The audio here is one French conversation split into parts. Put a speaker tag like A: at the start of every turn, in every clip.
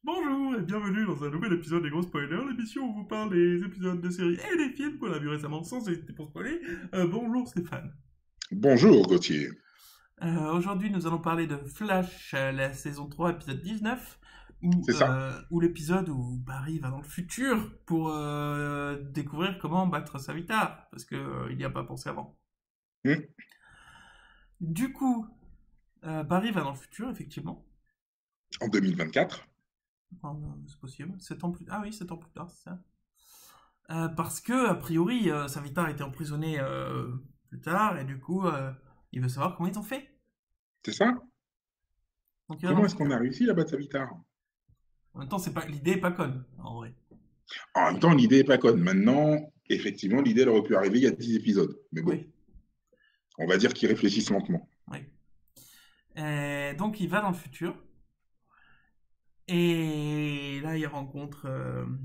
A: Bonjour et bienvenue dans un nouvel épisode des Gros Spoilers, l'émission où on vous parle des épisodes de séries et des films qu'on a vus récemment sans hésiter pour spoiler. Bonjour Stéphane.
B: Bonjour Gauthier.
A: Aujourd'hui nous allons parler de Flash, la saison 3, épisode 19, où,
B: C'est ça?
A: où l'épisode où Barry va dans le futur pour découvrir comment battre Savitar, parce qu'il n'y a pas pensé avant.
B: Hmm.
A: Du coup, Barry va dans le futur, effectivement.
B: En 2024.
A: Enfin, c'est possible. 7 ans plus... Ah oui, 7 ans plus tard, c'est ça. Parce que, a priori, Savitar a été emprisonné plus tard, et du coup, il veut savoir comment ils ont fait.
B: C'est ça?
A: Donc il va dans
B: Comment
A: le
B: est-ce qu'on
A: futur.
B: a réussi à battre Savitar?
A: En même temps, c'est pas... l'idée est pas conne, en vrai.
B: En même temps, l'idée n'est pas conne. Maintenant, effectivement, l'idée elle aurait pu arriver il y a 10 épisodes. Mais bon,
A: Oui,
B: on va dire qu'ils réfléchissent lentement.
A: oui. Donc il va dans le futur, et là il rencontre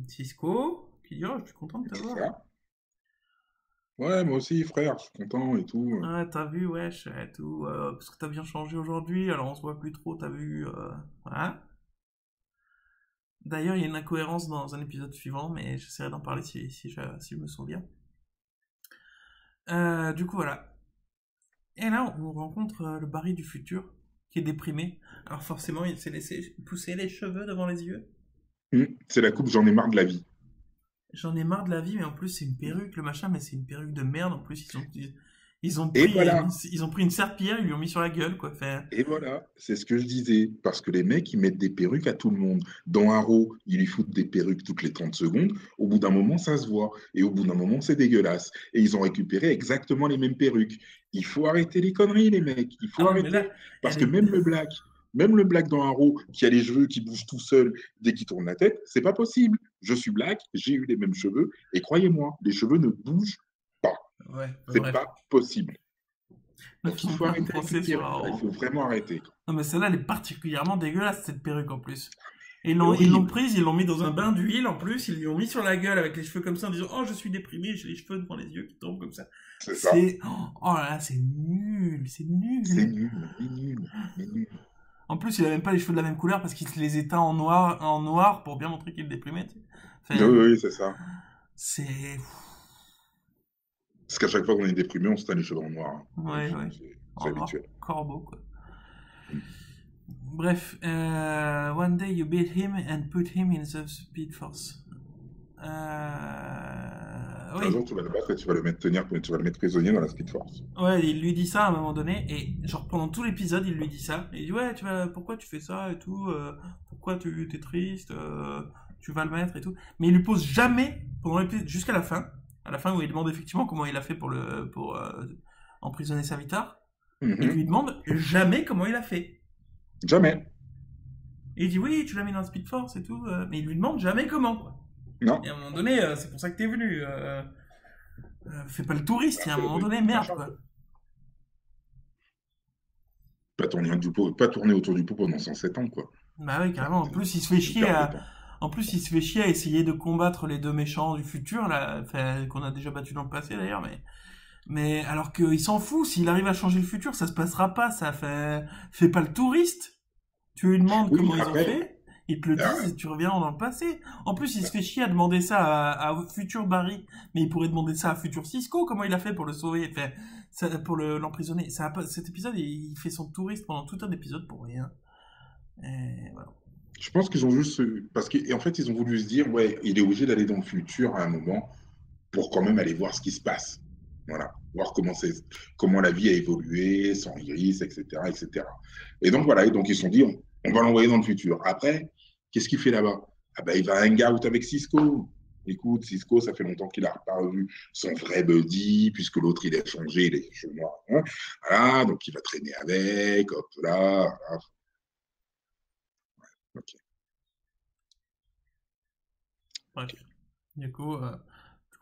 A: Cisco, qui dit: Oh, je suis content de te
B: C'est
A: voir.
B: ça? Ouais, moi aussi, frère, je suis content et tout.
A: Ah, t'as vu, wesh, et tout, parce que t'as bien changé aujourd'hui, alors on se voit plus trop, t'as vu, voilà. D'ailleurs, il y a une incohérence dans un épisode suivant, mais j'essaierai d'en parler si je me souviens. Du coup, voilà. Et là, on rencontre le Barry du futur, qui est déprimé. Alors forcément, il s'est laissé pousser les cheveux devant les yeux.
B: C'est la coupe, j'en ai marre de la vie.
A: J'en ai marre de la vie, mais en plus, c'est une perruque, le machin, mais c'est une perruque de merde. En plus, ils ont
B: Et
A: pris,
B: voilà.
A: ils ont pris une serpillière, ils lui ont mis sur la gueule, quoi. Enfin,
B: Et voilà, c'est ce que je disais. Parce que les mecs, ils mettent des perruques à tout le monde. Dans Arrow, ils lui foutent des perruques toutes les 30 secondes. Au bout d'un moment, ça se voit. Et au bout d'un moment, c'est dégueulasse. Et ils ont récupéré exactement les mêmes perruques. Il faut arrêter les conneries, les mecs. Il
A: ah
B: faut
A: non, mais là,
B: arrêter. Parce
A: elle
B: que
A: est...
B: même le Black dans Arrow, qui a les cheveux qui bougent tout seul dès qu'il tourne la tête, c'est pas possible. Je suis Black, j'ai eu les mêmes cheveux. Et croyez-moi, les cheveux ne bougent pas.
A: Ouais,
B: C'est
A: bref.
B: pas possible.
A: Ils
B: Donc il
A: font
B: faut
A: plein de
B: arrêter avec ces
A: procès sur
B: perruques-là. Il
A: Arrow.
B: faut vraiment arrêter.
A: Non, mais celle-là, elle est particulièrement dégueulasse, cette perruque, en plus. Et
B: C'est
A: ils l'ont
B: horrible.
A: prise, ils l'ont mis dans un bain d'huile, en plus, ils lui ont mis sur la gueule avec les cheveux comme ça, en disant: Oh, je suis déprimé, j'ai les cheveux devant les yeux qui tombent comme ça.
B: C'est ça.
A: C'est... Oh là là, c'est nul, c'est
B: C'est
A: nul.
B: nul, mais nul, mais nul.
A: En plus, il a même pas les cheveux de la même couleur parce qu'il se les éteint en noir pour bien montrer qu'il est déprimé, tu sais.
B: Oui,
A: Enfin,
B: oui, c'est ça.
A: c'est...
B: Parce qu'à chaque fois qu'on est déprimé, on se teint les cheveux en noir, hein.
A: Ouais, ouais.
B: C'est
A: En noir
B: habituel.
A: corbeau, quoi.
B: Mm.
A: Bref, one day you beat him and put him in the Speed Force.
B: Un
A: Oui.
B: jour, tu vas le battre et tu vas le mettre tenir, tu vas le mettre prisonnier dans la Speed Force.
A: Ouais, il lui dit ça à un moment donné, et genre pendant tout l'épisode, il lui dit ça. Et il dit: Ouais, pourquoi tu fais ça et tout, pourquoi tu t'es triste, tu vas le mettre et tout. Mais il lui pose jamais, pendant l'épisode, jusqu'à à la fin où il demande effectivement comment il a fait pour emprisonner Savitar, il lui
B: Mhm.
A: demande jamais comment il a fait.
B: Jamais.
A: Et il dit: Oui, tu l'as mis dans la Speed Force et tout, mais il lui demande jamais comment, quoi. Et
B: Non.
A: à un moment donné, c'est pour ça que t'es venu. Fais pas le touriste, il y a un
B: Faire
A: moment
B: des
A: donné,
B: trucs,
A: merde,
B: machin, quoi.
A: quoi.
B: Pas tourner autour du pot pendant 107 ans, quoi.
A: Bah oui,
B: Enfin,
A: carrément. En plus, il se fait
B: c'est une
A: chier
B: perte de
A: à...
B: temps.
A: En plus, il se fait chier à essayer de combattre les deux méchants du futur, là, enfin, qu'on a déjà battu dans le passé d'ailleurs, mais alors qu'il s'en fout, s'il arrive à changer le futur, ça se passera pas, ça fait pas le touriste. Tu lui demandes
B: Oui,
A: comment ils ont
B: après,
A: fait, ils te le disent
B: euh,
A: et tu reviens dans le passé. En plus, il se fait chier à demander ça à futur Barry, mais il pourrait demander ça à futur Cisco, comment il a fait pour le sauver, enfin, pour l'emprisonner. Cet épisode, il fait son touriste pendant tout un épisode pour rien. Et voilà.
B: je pense qu'ils ont juste. Parce qu'en fait, ils ont voulu se dire, ouais, il est obligé d'aller dans le futur à un moment pour quand même aller voir ce qui se passe. Voilà, voir comment la vie a évolué, sans Iris, etc., etc. Et cetera. Et donc voilà, et donc ils se sont dit, on va l'envoyer dans le futur. Après, qu'est-ce qu'il fait là-bas? Ah ben, il va hang out avec Cisco. Écoute, Cisco, ça fait longtemps qu'il a pas revu son vrai buddy, puisque l'autre, il a changé, il est cheveux noirs, hein. Voilà, donc il va traîner avec, hop là, voilà. Ok.
A: Bref. Du coup,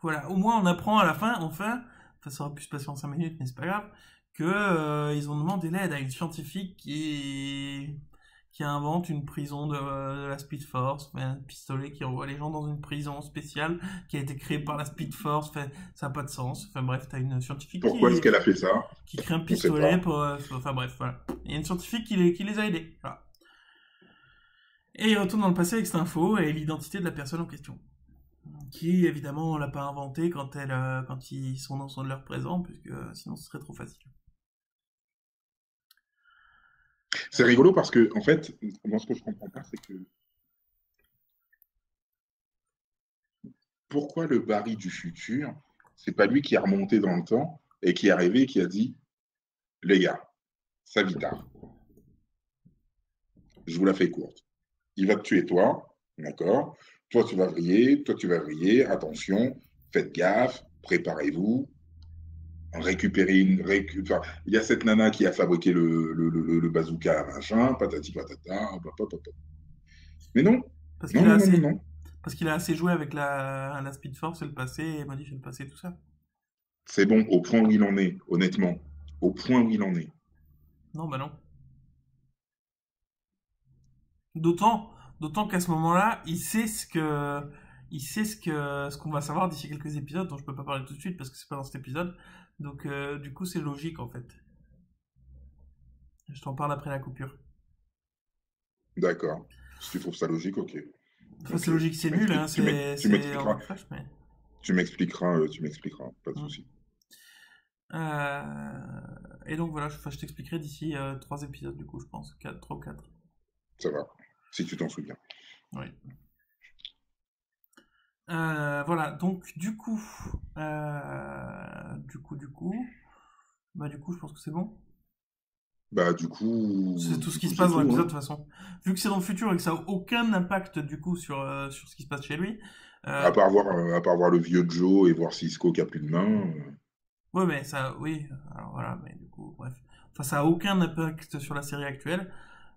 A: voilà. Au moins, on apprend à la fin, enfin, ça aurait pu se passer en 5 minutes, mais c'est pas grave, que ils ont demandé l'aide à une scientifique qui invente une prison de la Speed Force, enfin, un pistolet qui envoie les gens dans une prison spéciale qui a été créée par la Speed Force. Enfin, ça n'a pas de sens. Enfin bref, t'as une scientifique
B: Pourquoi est-ce qu'elle a fait ça?
A: qui crée un
B: On ne sait
A: pistolet
B: pas.
A: pour... enfin bref, voilà. Il y a une scientifique qui les a aidés. Voilà. Et il retourne dans le passé avec cette info et l'identité de la personne en question. Qui, évidemment, on l'a pas inventé quand ils sont dans leur présent, puisque sinon ce serait trop facile.
B: C'est rigolo parce que, en fait, moi, ce que je comprends pas, c'est que pourquoi le Barry du futur, c'est pas lui qui est remonté dans le temps et qui est arrivé et qui a dit, les gars, ça vit tard. Je vous la fais courte. Il va te tuer toi, d'accord? Toi, tu vas vriller, attention, faites gaffe, préparez-vous, récupérez enfin, il y a cette nana qui a fabriqué le bazooka, machin, patati patata, hop, hop, hop, hop. Mais non,
A: Parce
B: non,
A: qu'il a
B: non, non, non,
A: assez,
B: non.
A: parce qu'il a assez joué avec la Speed Force et le passé, et modifié le passé, tout ça.
B: C'est bon, au point où il en est, honnêtement. Au point où il en est.
A: Non, bah non. D'autant qu'à ce moment-là, ce qu'on va savoir d'ici quelques épisodes, dont je peux pas parler tout de suite parce que c'est pas dans cet épisode. Donc, du coup, c'est logique en fait. Je t'en parle après la coupure.
B: D'accord. Si tu trouves ça logique, ok.
A: Enfin, c'est
B: Ok.
A: logique, c'est nul, hein,
B: Tu
A: c'est en
B: m'expliqueras.
A: mode flash, mais.
B: Tu m'expliqueras, pas de
A: Hmm.
B: souci.
A: Et donc voilà, je t'expliquerai d'ici 3 épisodes, du coup, je pense. 4, 3 ou 4.
B: Ça va, si tu t'en souviens.
A: Oui. Voilà, donc du coup, je pense que c'est bon.
B: Bah,
A: C'est tout ce
B: du
A: qui
B: coup,
A: se
B: c'est
A: passe dans
B: tout,
A: l'épisode
B: hein.
A: de toute façon. Vu que c'est dans le futur et que ça a aucun impact du coup sur ce qui se passe chez lui. Euh,
B: À part voir le vieux Joe et voir Cisco qui a plus de main.
A: ouais, mais ça, oui. Alors voilà, mais du coup, bref. Enfin, ça a aucun impact sur la série actuelle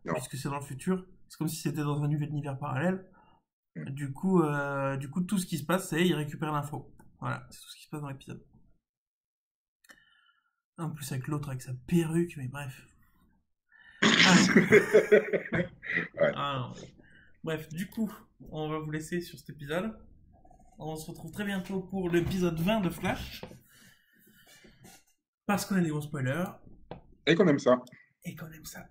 B: Non.
A: puisque c'est dans le futur. C'est comme si c'était dans un univers parallèle.
B: Mm.
A: Du coup, tout ce qui se passe, c'est il récupère l'info. Voilà, c'est tout ce qui se passe dans l'épisode. En plus avec l'autre avec sa perruque, mais bref.
B: Ouais.
A: Ah, non. Bref, du coup, on va vous laisser sur cet épisode. On se retrouve très bientôt pour l'épisode 20 de Flash. Parce qu'on a des gros spoilers
B: Et qu'on aime ça.
A: et qu'on aime ça.